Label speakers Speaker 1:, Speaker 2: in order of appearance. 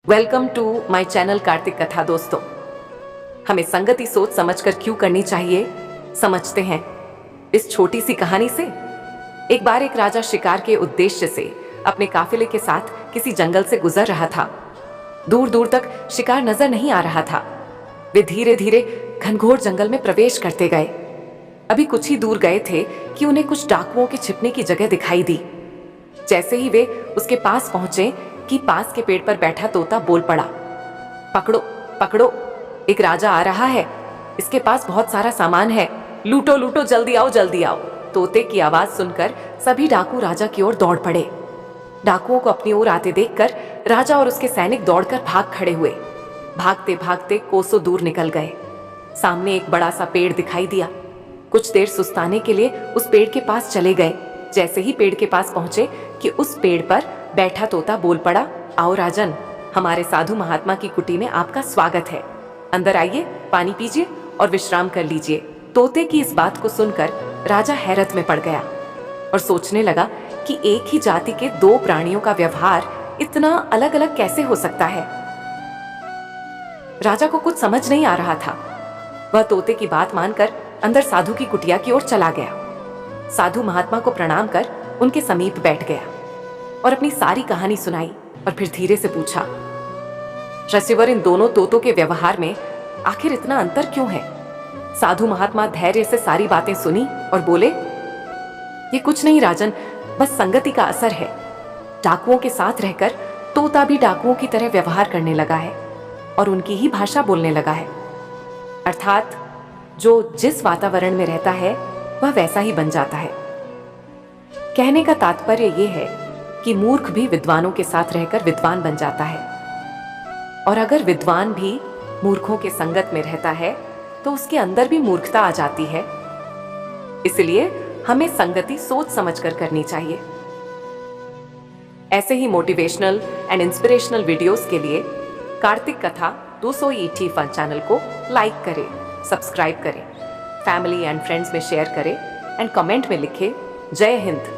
Speaker 1: Welcome to my channel Kartik Katha. दोस्तों, हमें संगति सोच समझकर क्यों करनी चाहिए, समझते हैं इस छोटी सी कहानी से। एक बार एक राजा शिकार के उद्देश्य से अपने काफिले के साथ किसी जंगल से गुजर रहा था। दूर दूर तक शिकार नजर नहीं आ रहा था। वे धीरे धीरे घनघोर जंगल में प्रवेश करते गए। अभी कुछ ही दूर गए थे कि उन्हें कुछ डाकुओं के छिपने की जगह दिखाई दी। जैसे ही वे उसके पास पहुंचे कि पास के पेड़ पर बैठा तोता बोल पड़ा, पकड़ो पकड़ो, एक राजा आ रहा है, इसके पास बहुत सारा सामान है, लूटो लूटो, जल्दी आओ जल्दी आओ। तोते की आवाज सुनकर सभी डाकू राजा की ओर दौड़ पड़े। डाकुओं को अपनी ओर आते देखकर राजा और उसके सैनिक दौड़कर भाग खड़े हुए। भागते भागते कोसों दूर निकल गए। सामने एक बड़ा सा पेड़ दिखाई दिया। कुछ देर सुस्ताने के लिए उस पेड़ के पास चले गए। जैसे ही पेड़ के पास पहुंचे कि उस पेड़ पर बैठा तोता बोल पड़ा, आओ राजन, हमारे साधु महात्मा की कुटी में आपका स्वागत है, अंदर आइए, पानी पीजिए और विश्राम कर लीजिए। तोते की इस बात को सुनकर राजा हैरत में पड़ गया और सोचने लगा कि एक ही जाति के दो प्राणियों का व्यवहार इतना अलग अलग कैसे हो सकता है। राजा को कुछ समझ नहीं आ रहा था। वह तोते की बात मानकर अंदर साधु की कुटिया की ओर चला गया। साधु महात्मा को प्रणाम कर उनके समीप बैठ गया और अपनी सारी कहानी सुनाई और फिर धीरे से पूछा, ऋषिवर, इन दोनों तोतों के व्यवहार में आखिर इतना अंतर क्यों है? साधु महात्मा धैर्य से सारी बातें सुनी और बोले, ये कुछ नहीं राजन, बस संगति का असर है। डाकुओं के साथ रहकर तोता भी डाकुओं की तरह व्यवहार करने लगा है और उनकी ही भाषा बोलने लगा है। अर्थात जो जिस वातावरण में रहता है वह वैसा ही बन जाता है। कहने का तात्पर्य यह है कि मूर्ख भी विद्वानों के साथ रहकर विद्वान बन जाता है, और अगर विद्वान भी मूर्खों के संगत में रहता है तो उसके अंदर भी मूर्खता आ जाती है। इसलिए हमें संगति सोच समझकर करनी चाहिए। ऐसे ही मोटिवेशनल एंड इंस्पिरेशनल वीडियोस के लिए कार्तिक कथा 200 फन चैनल को लाइक करें, सब्सक्राइब करें, फैमिली एंड फ्रेंड्स में शेयर करें एंड कमेंट में लिखें, जय हिंद।